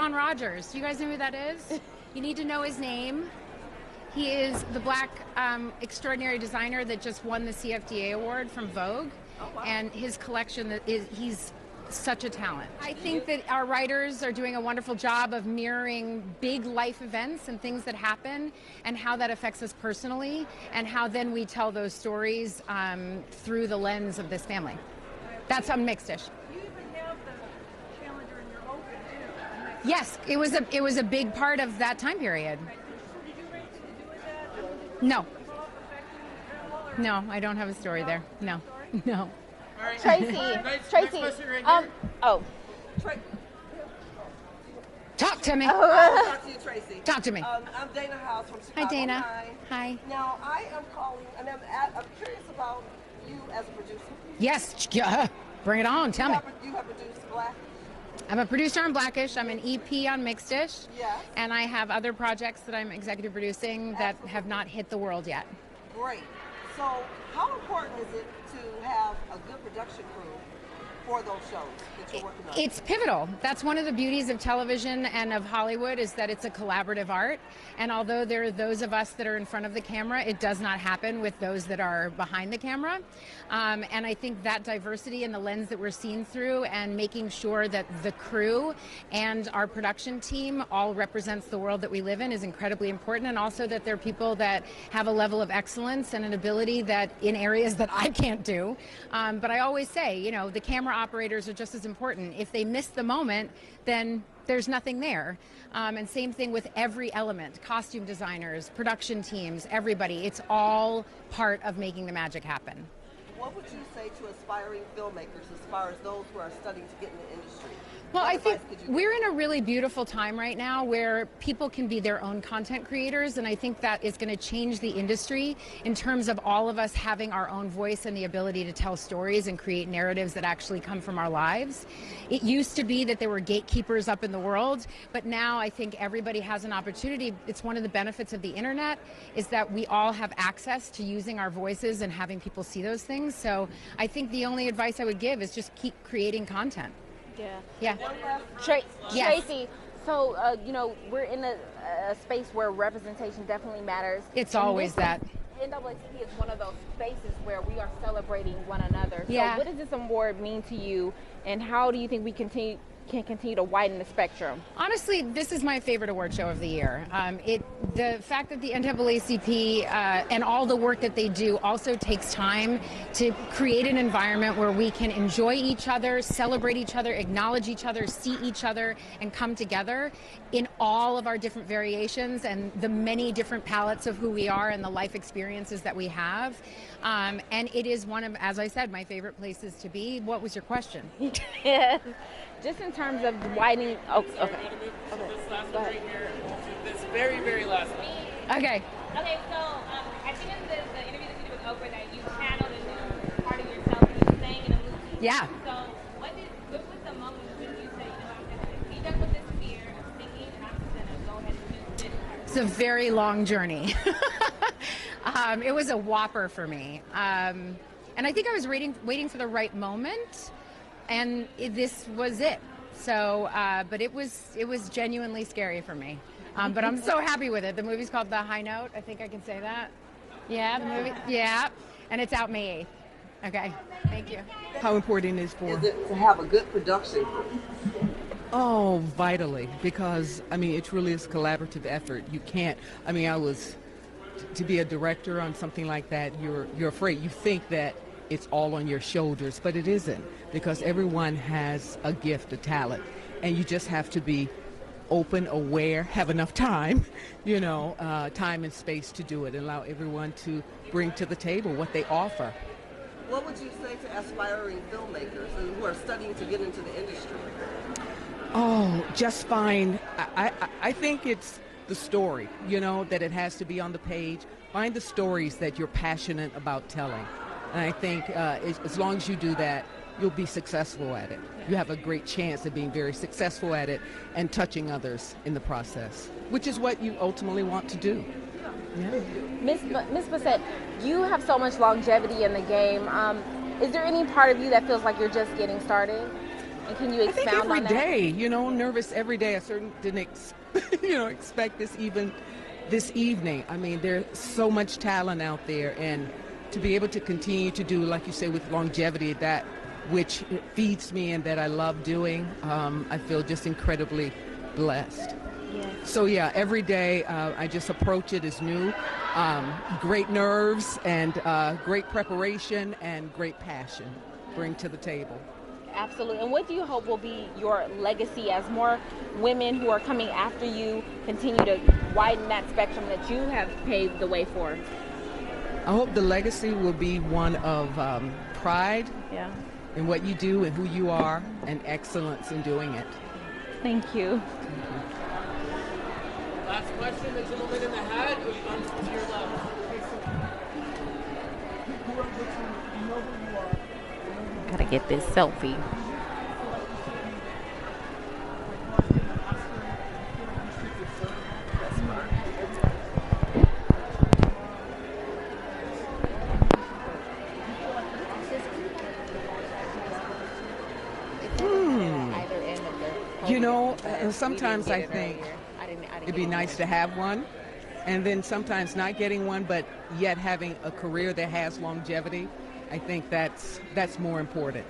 John Rogers. Do you guys know who that is? You need to know his name. He is the black extraordinary designer that just won the CFDA award from Vogue. Oh, wow. And his collection, he's such a talent. I think that our writers are doing a wonderful job of mirroring big life events and things that happen and how that affects us personally and how then we tell those stories through the lens of this family. That's on Mixed Dish. You even have the calendar in your open too. Yes, it was a big part of that time period. Right. So did you race to do with that? No. Was all affecting the travel, or? No, I don't have a story there. No. No. All right. Tracy. Next Tracy. question right here. Oh. Talk to me. I'll talk to you, Tracy. Talk to me. I'm Dana House from Chicago. Hi, Dana. Hi. Now, I am calling, and I'm curious about you as a producer. Yes. Bring it on. Tell me. You have produced Black. I'm a producer on Blackish. I'm an EP on Mixed Dish. Yes. And I have other projects that I'm executive producing that have not hit the world yet. Great. So, how important is it to have a good production crew for those shows that you're working on? It's pivotal. That's one of the beauties of television and of Hollywood is that it's a collaborative art. And although there are those of us that are in front of the camera, it does not happen with those that are behind the camera. And I think that diversity and the lens that we're seen through and making sure that the crew and our production team all represents the world that we live in is incredibly important. And also that they're people that have a level of excellence and an ability that in areas that I can't do. But I always say, you know, the camera operators are just as important. If they miss the moment, then there's nothing there. And same thing with every element, costume designers, production teams, everybody. It's all part of making the magic happen. What would you say to aspiring filmmakers as far as those who are studying to get in the industry? Well, What I think advice could you we're give? in a really beautiful time right now where people can be their own content creators, and I think that is going to change the industry in terms of all of us having our own voice and the ability to tell stories and create narratives that actually come from our lives. It used to be that there were gatekeepers up in the world, but now I think everybody has an opportunity. It's one of the benefits of the internet is that we all have access to using our voices and having people see those things. So I think the only advice I would give is just keep creating content. Yeah. Yeah. Yes. Tracy, so, you know, we're in a space where representation definitely matters. It's And always that. NAACP is one of those spaces where we are celebrating one another. Yeah. So what does this award mean to you, and how do you think we can continue to widen the spectrum? Honestly, this is my favorite award show of the year. The fact that the NAACP and all the work that they do also takes time to create an environment where we can enjoy each other, celebrate each other, acknowledge each other, see each other, and come together in all of our different variations and the many different palettes of who we are and the life experiences that we have. And it is one of, as I said, my favorite places to be. What was your question? Yes. Just in terms of widening. Oh, okay. This last one right here, to this very, very last one. Okay. Okay, so I think in the interview that you did with Oprah that you channeled a new part of yourself when you sang in a movie. Yeah. So what was the moment when you said, you know, I'm going to be done with this fear of singing and I'm just going to go ahead and do this part? It's a very long journey. It was a whopper for me. And I think I was waiting for the right moment, and this was it. So, but it was genuinely scary for me. But I'm so happy with it. The movie's called The High Note. I think I can say that. Yeah, the movie. Yeah, and it's out May 8th. Okay, thank you. How important is for? Is it to have a good production crew? Oh, vitally, because I mean, it truly is a collaborative effort. You can't. I mean, to be a director on something like that, you're afraid. You think that it's all on your shoulders, but it isn't, because everyone has a gift, a talent, and you just have to be open, aware, have enough time, time and space to do it, and allow everyone to bring to the table what they offer. What would you say to aspiring filmmakers who are studying to get into the industry? Oh, just find, I think it's the story, that it has to be on the page. Find the stories that you're passionate about telling. And I think as long as you do that, you'll be successful at it. You have a great chance of being very successful at it and touching others in the process, which is what you ultimately want to do. Yeah. Ms. Bassett, you have so much longevity in the game. Is there any part of you that feels like you're just getting started? And can you I think expound every on that? day, nervous every day. I certainly didn't expect this even this evening. I mean, there's so much talent out there, and to be able to continue to do, like you say, with longevity, that which feeds me and that I love doing, I feel just incredibly blessed. Yes. So yeah, every day I just approach it as new. Great nerves and great preparation and great passion bring to the table. Absolutely. And what do you hope will be your legacy as more women who are coming after you continue to widen that spectrum that you have paved the way for? I hope the legacy will be one of pride Yeah. in what you do and who you are, and excellence in doing it. Thank you. Last question, the gentleman in the hat, on to your left. Gotta get this selfie. Sometimes I think it'd be nice to have one, and then sometimes not getting one, but yet having a career that has longevity. I think that's more important.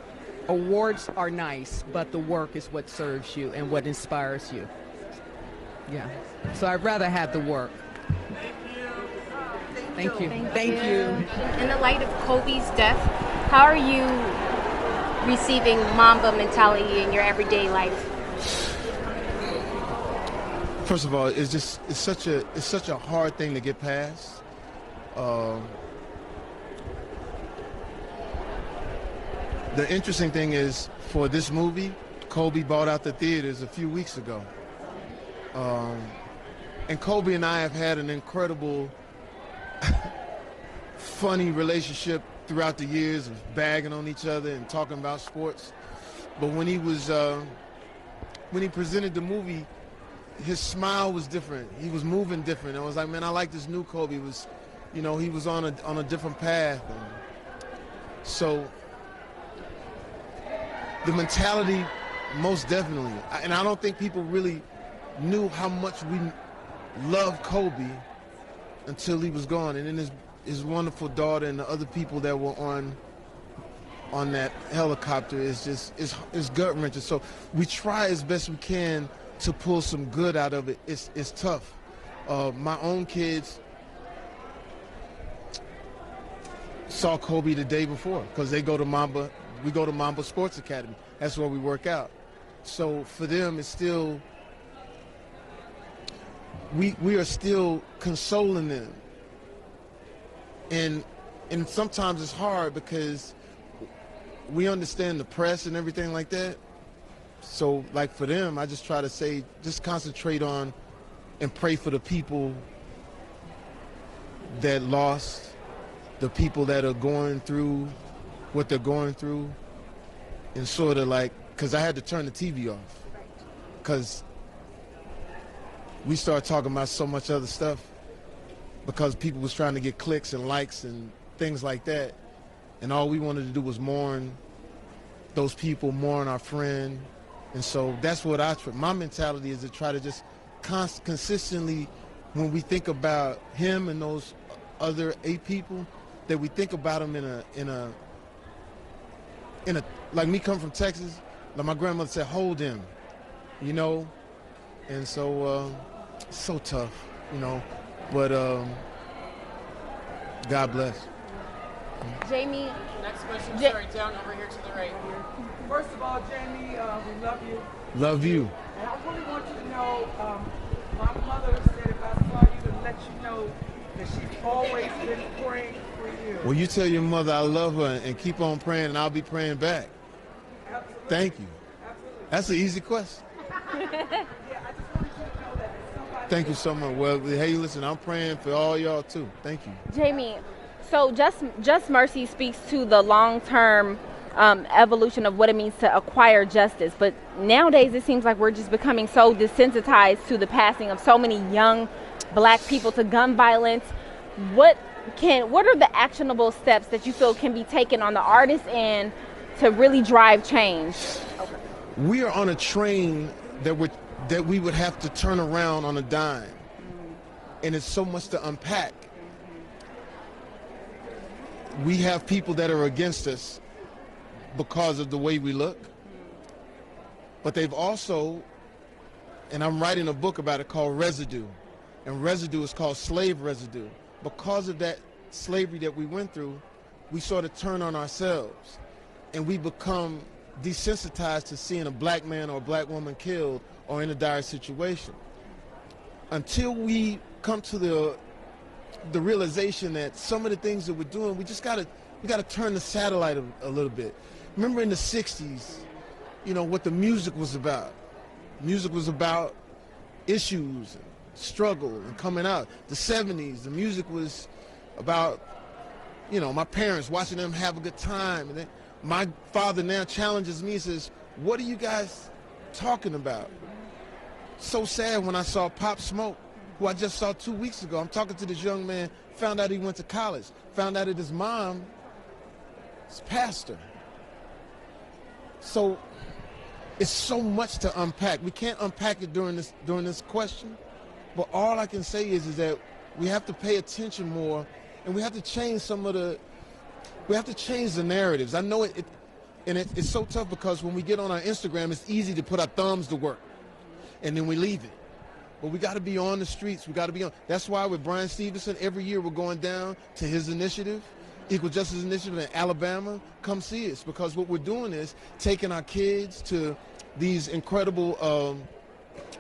Awards are nice, but the work is what serves you and what inspires you. Yeah. So I'd rather have the work. Thank you. Thank you. In the light of Kobe's death, how are you receiving Mamba mentality in your everyday life? First of all, it's such a hard thing to get past. The interesting thing is, for this movie, Kobe bought out the theaters a few weeks ago. And Kobe and I have had an incredible, funny relationship throughout the years of bagging on each other and talking about sports. But when he presented the movie, his smile was different. He was moving different. I was like, man, I like this new Kobe. He was on a different path. And so the mentality, most definitely. And I don't think people really knew how much we loved Kobe until he was gone. And then his wonderful daughter and the other people that were on that helicopter is gut-wrenching. So we try as best we can to pull some good out of it. It's tough. My own kids saw Kobe the day before because they go to Mamba. We go to Mamba Sports Academy. That's where we work out. So for them, it's still, we are still consoling them. And sometimes it's hard because we understand the press and everything like that. So, like, for them, I just try to say, just concentrate on and pray for the people that lost, the people that are going through what they're going through, and sort of like, because I had to turn the TV off, because we started talking about so much other stuff, because people was trying to get clicks and likes and things like that, and all we wanted to do was mourn those people, mourn our friend. And so that's what my mentality is, to try to just consistently, when we think about him and those other 8 people, that we think about them in a like me coming from Texas, like my grandmother said, hold him, and so so tough, but God bless. Jamie. Next question, sorry, down over here to the right. First of all, Jamie, we love you. Love you. And I really want you to know, my mother said if I saw you, to let you know that she's always been praying for you. Well, you tell your mother I love her and keep on praying, and I'll be praying back. Absolutely. Thank you. Absolutely. That's an easy question. Yeah, I just wanted you to know that somebody. Thank you so much. Well, hey, listen, I'm praying for all y'all too. Thank you. Jamie, so Just Mercy speaks to the long-term evolution of what it means to acquire justice. But nowadays, it seems like we're just becoming so desensitized to the passing of so many young Black people to gun violence. What are the actionable steps that you feel can be taken on the artist end to really drive change? we are on a train that we would have to turn around on a dime, and it's so much to unpack. We have people that are against us because of the way we look, but they've also, and I'm writing a book about it called Residue, and residue is called slave residue. Because of that slavery that we went through, we sort of turn on ourselves, and we become desensitized to seeing a black man or a black woman killed or in a dire situation. Until we come to the realization that some of the things that we're doing, we gotta turn the satellite a little bit. Remember in the 60s, you know, what the music was about. Music was about issues, and struggle, and coming out. The 70s, the music was about, you know, my parents, watching them have a good time. And then my father now challenges me and says, what are you guys talking about? So sad when I saw Pop Smoke, who I just saw 2 weeks ago. I'm talking to this young man, found out he went to college, found out that his mom is pastor. So it's so much to unpack. We can't unpack it during this question, but all I can say is that we have to pay attention more, and we have to change we have to change the narratives. I know it's so tough because when we get on our Instagram, it's easy to put our thumbs to work, and then we leave it. But we got to be on the streets. We got to be on. That's why with Bryant Stevenson, every year we're going down to his initiative, Equal Justice Initiative in Alabama. Come see us, because what we're doing is taking our kids to these incredible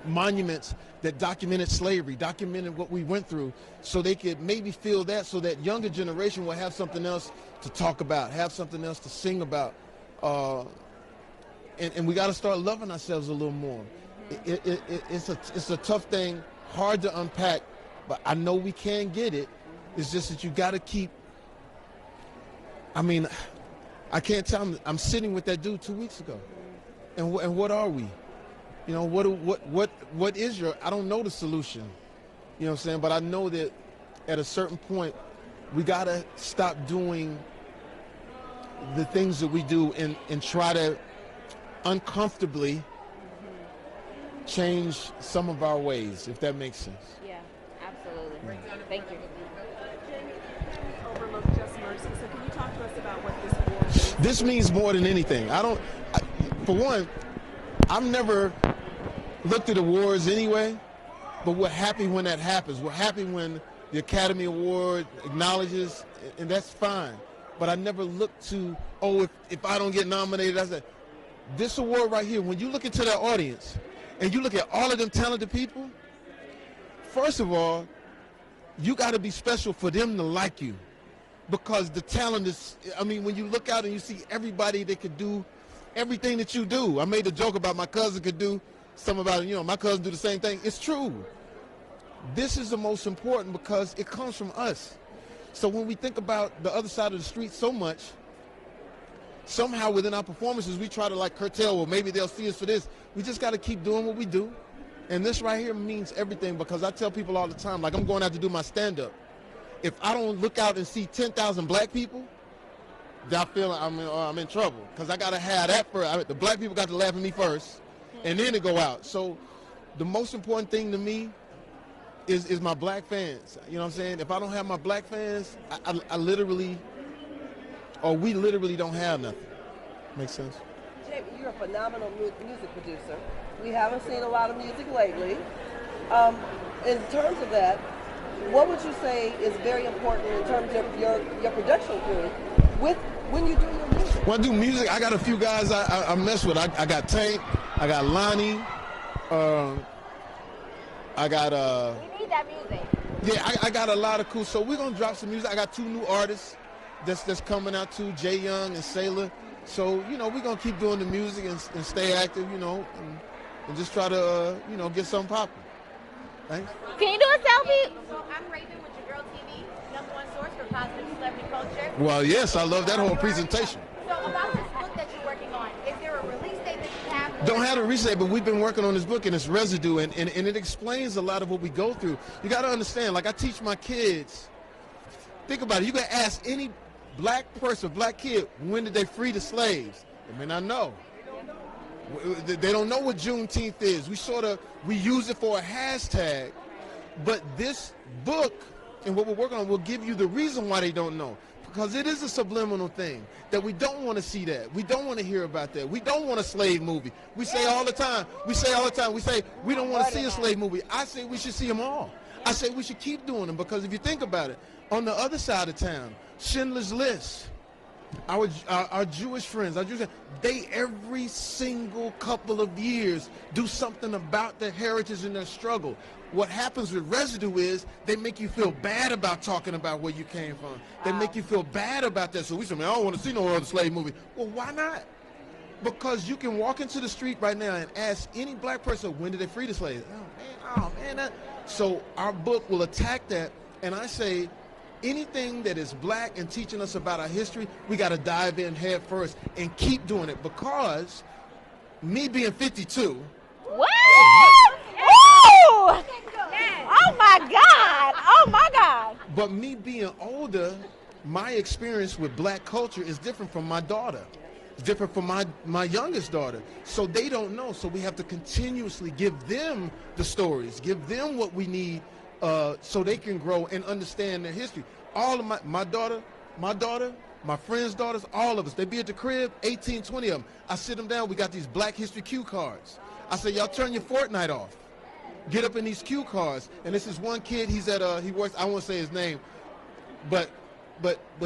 monuments that documented slavery, documented what we went through, so they could maybe feel that, so that younger generation will have something else to talk about, have something else to sing about. And we got to start loving ourselves a little more. It's a tough thing, hard to unpack, but I know we can get it. It's just that you got to keep. I mean, I can't tell him. I'm sitting with that dude 2 weeks ago, and what are we? You know, what is your? I don't know the solution. You know what I'm saying? But I know that at a certain point, we got to stop doing the things that we do and try to uncomfortably change some of our ways, if that makes sense. Yeah, absolutely. Thank you. Overlook Just Mercy. So can you talk to us about what this award means? This means more than anything. For one, I've never looked at awards anyway, but we're happy when that happens. We're happy when the Academy Award acknowledges, and that's fine. But I never look to, if I don't get nominated, I said, this award right here, when you look into that audience and you look at all of them talented people, first of all, you got to be special for them to like you, because the talent is, I mean, when you look out and you see everybody that could do everything that you do. I made a joke about my cousin could do something about, you know, my cousin do the same thing. It's true. This is the most important because it comes from us. So when we think about the other side of the street so much, somehow within our performances, we try to like curtail, well, maybe they'll see us for this. We just got to keep doing what we do. And this right here means everything, because I tell people all the time, like I'm going out to do my stand-up. If I don't look out and see 10,000 black people, I feel I'm in trouble, because I got to have that first. The black people got to laugh at me first, and then to go out. So the most important thing to me is my black fans. You know what I'm saying? If I don't have my black fans, I literally, or we literally don't have nothing. Makes sense? Jamie, you're a phenomenal music producer. We haven't seen a lot of music lately. In terms of that, what would you say is very important in terms of your production crew when you do your music? When I do music, I got a few guys I mess with. I got Tank, I got Lonnie, I got We need that music. Yeah, I got a lot of cool. So we're gonna drop some music. I got 2 new artists that's coming out too, Jay Young and Sailor. So, you know, we're gonna keep doing the music and stay active, you know, and just try to get something popping. Thanks. Can you do a selfie? So I'm Raven with Your Girl TV, #1 source for positive celebrity culture. Well, yes, I love that whole presentation. So about this book that you're working on, is there a release date that you have? Don't have a release date, but we've been working on this book, and it's Residue, and it explains a lot of what we go through. You got to understand, like I teach my kids, think about it, you can ask any black person, black kid, when did they free the slaves? They may not know. They don't know what Juneteenth is. We use it for a hashtag, but this book and what we're working on will give you the reason why they don't know. Because it is a subliminal thing that we don't want to see that. We don't want to hear about that. We don't want a slave movie. We say all the time, we don't want to see a slave movie. I say we should see them all. I say we should keep doing them because if you think about it, on the other side of town, Schindler's List, our Jewish friends, they every single couple of years do something about their heritage and their struggle. What happens with Residue is they make you feel bad about talking about where you came from. They make you feel bad about that. So we say, man, I don't want to see no other slave movie. Well, why not? Because you can walk into the street right now and ask any black person, when did they free the slaves? Oh, man. So our book will attack that. And I say, anything that is black and teaching us about our history, we got to dive in head first and keep doing it. Because me being 52. What? Oh my God! Oh my God! But me being older, my experience with black culture is different from my daughter. It's different from my youngest daughter. So they don't know. So we have to continuously give them the stories, give them what we need so they can grow and understand their history. All of my daughter, my friends' daughters, all of us, they be at the crib, 18, 20 of them. I sit them down, we got these Black History cue cards. I say, y'all turn your Fortnite off. Get up in these cue cards. And this is one kid, he works, I won't say his name, but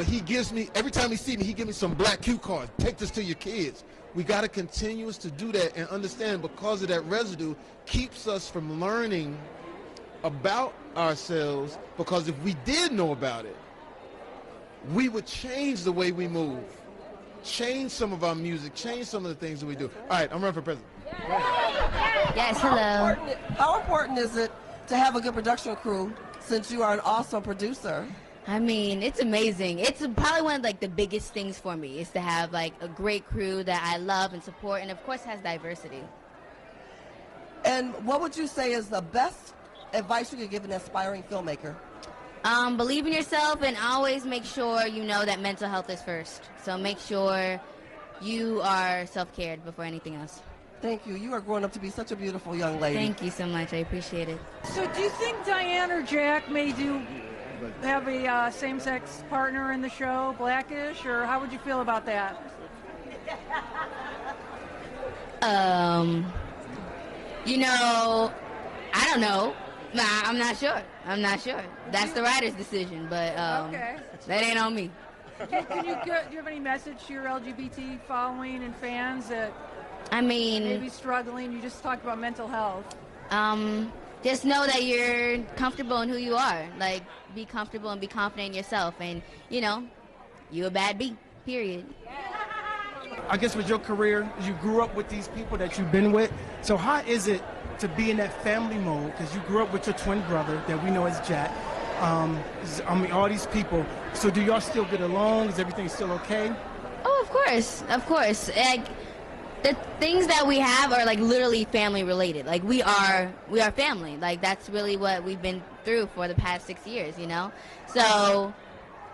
he gives me, every time he sees me, he gives me some black cue cards. Take this to your kids. We got to continue to do that and understand because of that residue keeps us from learning about ourselves, because if we did know about it, we would change the way we move, change some of our music, change some of the things that we do. All right, I'm running for president. Yes, hello. How important is it to have a good production crew since you are an awesome producer? I mean, it's amazing. It's probably one of like the biggest things for me is to have like a great crew that I love and support, and of course has diversity. And what would you say is the best advice you could give an aspiring filmmaker? Believe in yourself and always make sure you know that mental health is first. So make sure you are self-cared before anything else. Thank you. You are growing up to be such a beautiful young lady. Thank you so much. I appreciate it. So do you think Diane or Jack may have a same-sex partner in the show, Blackish, or how would you feel about that? You know, I don't know. Nah, I'm not sure. That's the writer's decision, but okay. That ain't on me. Do you have any message to your LGBT following and fans that I mean, maybe struggling? You just talked about mental health. Just know that you're comfortable in who you are. Like, be comfortable and be confident in yourself. And, you know, you a bad bee, period. I guess with your career, you grew up with these people that you've been with. So how is it to be in that family mode? Because you grew up with your twin brother that we know as Jack. All these people. So do y'all still get along? Is everything still okay? Oh, of course. Like, the things that we have are like literally family related. Like we are family. Like that's really what we've been through for the past 6 years, you know? So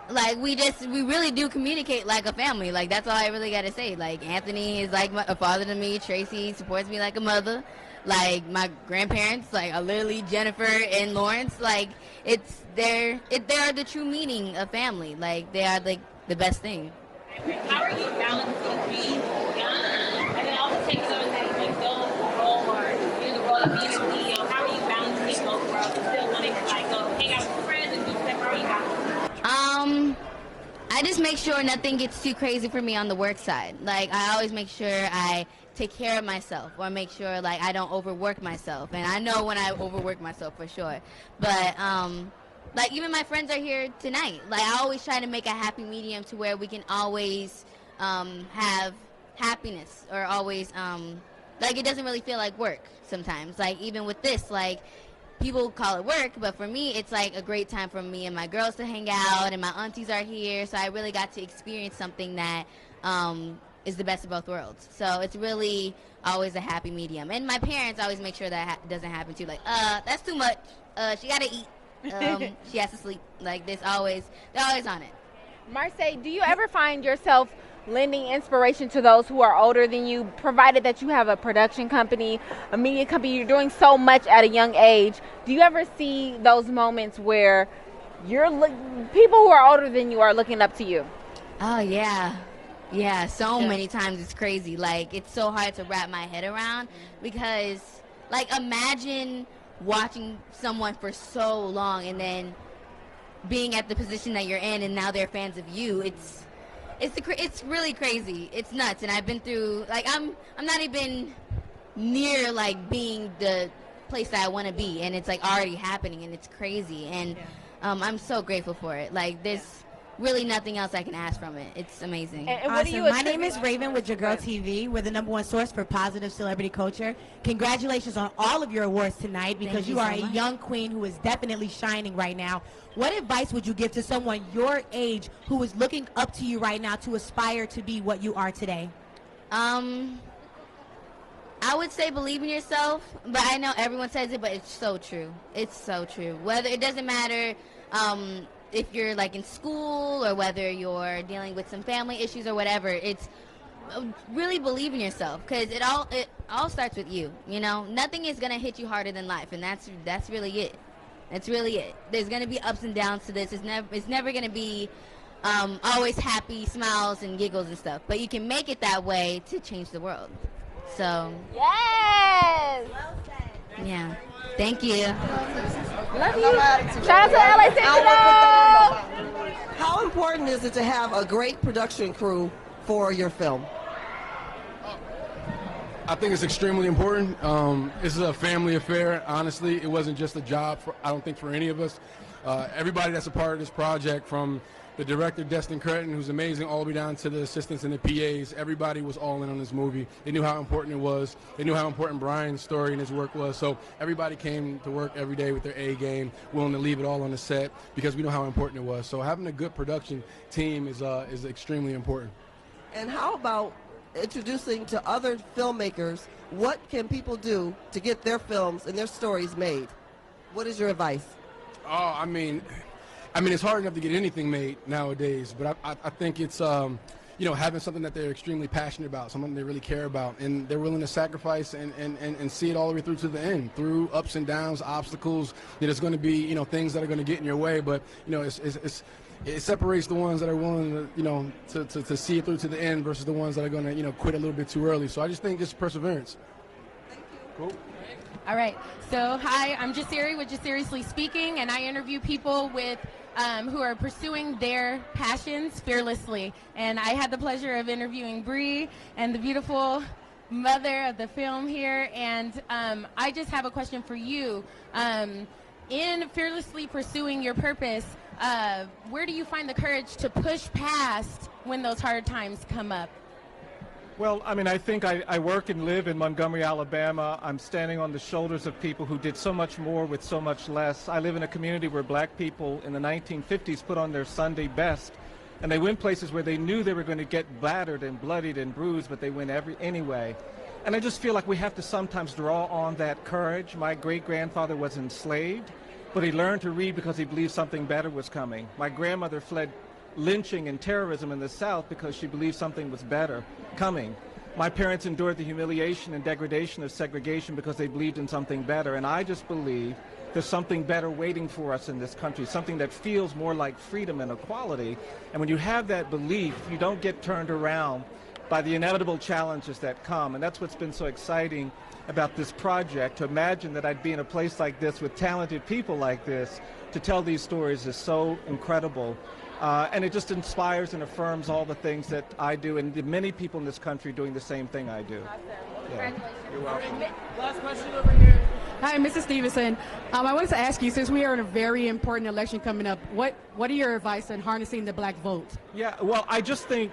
like we really do communicate like a family. Like that's all I really gotta say. Like Anthony is like a father to me. Tracy supports me like a mother. Like my grandparents, like are literally Jennifer and Lawrence. Like they are the true meaning of family. Like they are like the best thing. How are you balancing being young and then also taking on that big role or the role of being a CEO? How are you balancing both worlds and still wanting to like go hang out with friends and do stuff? How are you balancing? I just make sure nothing gets too crazy for me on the work side. Like I always make sure I take care of myself or make sure like I don't overwork myself. And I know when I overwork myself for sure. But like even my friends are here tonight. Like I always try to make a happy medium to where we can always have happiness or always like it doesn't really feel like work sometimes. Like even with this, like people call it work, but for me it's like a great time for me and my girls to hang out and my aunties are here. So I really got to experience something that is the best of both worlds. So it's really always a happy medium. And my parents always make sure that doesn't happen too. Like, that's too much. She gotta eat. She has to sleep. Like they're always on it. Marseille, do you ever find yourself lending inspiration to those who are older than you, provided that you have a production company, a media company, you're doing so much at a young age. Do you ever see those moments where people who are older than you are looking up to you? Oh, yeah. Yeah, so many times it's crazy. Like, it's so hard to wrap my head around because, like, imagine watching someone for so long and then being at the position that you're in and now they're fans of you. It's really crazy. It's nuts. And I've been through, like, I'm not even near, like, being the place that I want to be. And it's, like, already happening and it's crazy. And I'm so grateful for it. Like, there's really nothing else I can ask from it. It's amazing. And what do you My name is Raven with Your Girl TV. We're the #1 source for positive celebrity culture. Congratulations on all of your awards tonight because you are a young queen who is definitely shining right now. What advice would you give to someone your age who is looking up to you right now to aspire to be what you are today? I would say believe in yourself, but I know everyone says it, but it's so true. It's so true. Whether it doesn't matter if you're like in school or whether you're dealing with some family issues or whatever, it's really believe in yourself because it all starts with you. You know, nothing is gonna hit you harder than life, and that's really it. That's really it. There's gonna be ups and downs to this. It's never gonna be always happy smiles and giggles and stuff. But you can make it that way to change the world. So yes. Yeah. Thank you. Love you. Shout out to LA Sentinel. How important is it to have a great production crew for your film? I think it's extremely important. This is a family affair. Honestly, it wasn't just a job, I don't think, for any of us. Everybody that's a part of this project, from the director, Destin Cretton, who's amazing, all the way down to the assistants and the PAs, everybody was all in on this movie. They knew how important it was. They knew how important Bryant's story and his work was. So everybody came to work every day with their A game, willing to leave it all on the set because we know how important it was. So having a good production team is extremely important. And how about introducing to other filmmakers, what can people do to get their films and their stories made? What is your advice? Oh, I mean, it's hard enough to get anything made nowadays, but I think it's, having something that they're extremely passionate about, something they really care about, and they're willing to sacrifice and see it all the way through to the end, through ups and downs, obstacles. There's going to be, things that are going to get in your way, but, it separates the ones that are willing to, to see it through to the end versus the ones that are going to, quit a little bit too early. So I just think just perseverance. Thank you. Cool. All right. So, hi, I'm Jasiri with Just Seriously Speaking, and I interview people with who are pursuing their passions fearlessly. And I had the pleasure of interviewing Bree and the beautiful mother of the film here. And I just have a question for you. In fearlessly pursuing your purpose, where do you find the courage to push past when those hard times come up? Well, I think I work and live in Montgomery, Alabama. I'm standing on the shoulders of people who did so much more with so much less. I live in a community where black people in the 1950s put on their Sunday best, and they went places where they knew they were going to get battered and bloodied and bruised, but they went anyway. And I just feel like we have to sometimes draw on that courage. My great-grandfather was enslaved, but he learned to read because he believed something better was coming. My grandmother fled lynching and terrorism in the South because she believed something was better coming. My parents endured the humiliation and degradation of segregation because they believed in something better, and I just believe there's something better waiting for us in this country, something that feels more like freedom and equality. And when you have that belief, you don't get turned around by the inevitable challenges that come, and that's what's been so exciting about this project. To imagine that I'd be in a place like this with talented people like this to tell these stories is so incredible. And it just inspires and affirms all the things that I do and the many people in this country doing the same thing I do. Awesome. Yeah. Congratulations. You're welcome. Last question over here. Hi, Mrs. Stevenson. I wanted to ask you, since we are in a very important election coming up, what are your advice on harnessing the black vote? Yeah, well, I just think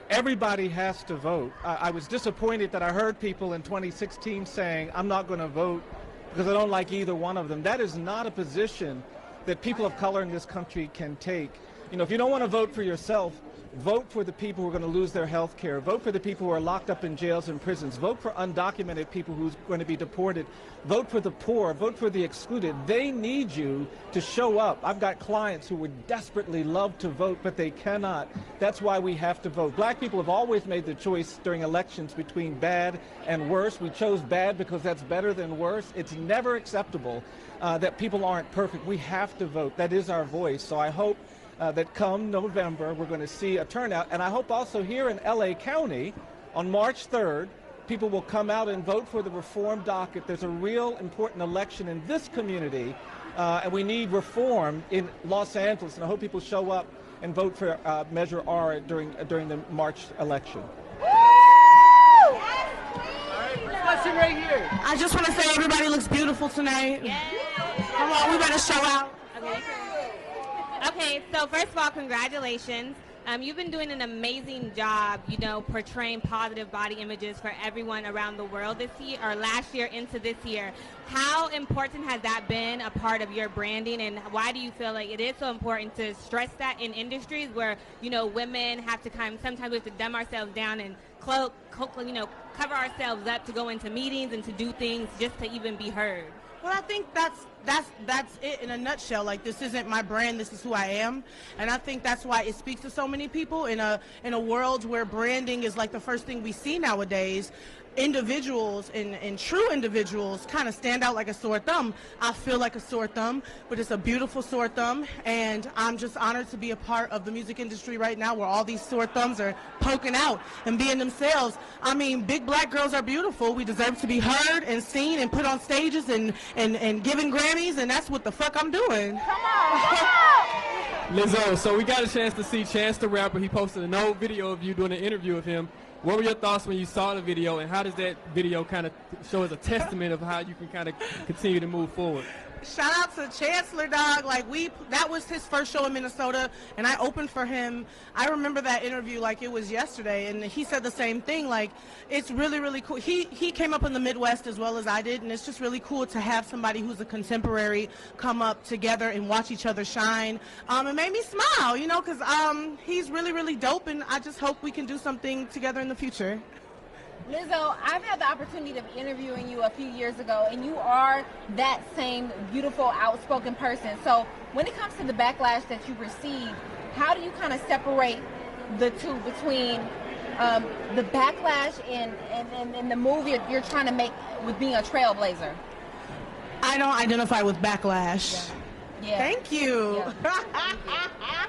everybody has to vote. I was disappointed that I heard people in 2016 saying, I'm not going to vote because I don't like either one of them. That is not a position that people of color in this country can take. If you don't want to vote for yourself, Vote for the people who are going to lose their health care. Vote for the people who are locked up in jails and prisons. Vote for undocumented people who's going to be deported. Vote for the poor. Vote for the excluded. They need you to show up. I've got clients who would desperately love to vote, but they cannot. That's why we have to vote. Black people have always made the choice during elections between bad and worse. We chose bad because that's better than worse. It's never acceptable that people aren't perfect. We have to vote. That is our voice. So I hope that come November, we're going to see a turnout. And I hope also here in LA County on March 3rd, people will come out and vote for the reform docket. There's a real important election in this community, and we need reform in Los Angeles. And I hope people show up and vote for Measure R during the March election. Question right here. I just want to say everybody looks beautiful tonight. Come on, we better show out. Okay, so first of all, congratulations. You've been doing an amazing job, portraying positive body images for everyone around the world this year, or last year into this year. How important has that been a part of your branding, and why do you feel like it is so important to stress that in industries where, women have to sometimes we have to dumb ourselves down and cover ourselves up to go into meetings and to do things just to even be heard? Well, I think that's it in a nutshell. Like, this isn't my brand, this is who I am. And I think that's why it speaks to so many people in a world where branding is like the first thing we see nowadays. Individuals and true individuals kind of stand out like a sore thumb. I feel like a sore thumb, but it's a beautiful sore thumb, and I'm just honored to be a part of the music industry right now where all these sore thumbs are poking out and being themselves. I mean, big black girls are beautiful. We deserve to be heard and seen and put on stages and given Grammys, and that's what the fuck I'm doing. Come on! Lizzo, so we got a chance to see Chance the Rapper. He posted an old video of you doing an interview with him. What were your thoughts when you saw the video, and how does that video kind of show as a testament of how you can kind of continue to move forward? Shout out to Chancellor, dog. Like, that was his first show in Minnesota, and I opened for him. I remember that interview like it was yesterday, and he said the same thing. Like, it's really, really cool. He came up in the Midwest as well as I did, and it's just really cool to have somebody who's a contemporary come up together and watch each other shine. It made me smile, because he's really, really dope, and I just hope we can do something together in the future. Lizzo, I've had the opportunity of interviewing you a few years ago, and you are that same beautiful, outspoken person. So when it comes to the backlash that you received, how do you kind of separate the two between the backlash and the move you're trying to make with being a trailblazer? I don't identify with backlash. Yeah. Thank you. Yeah.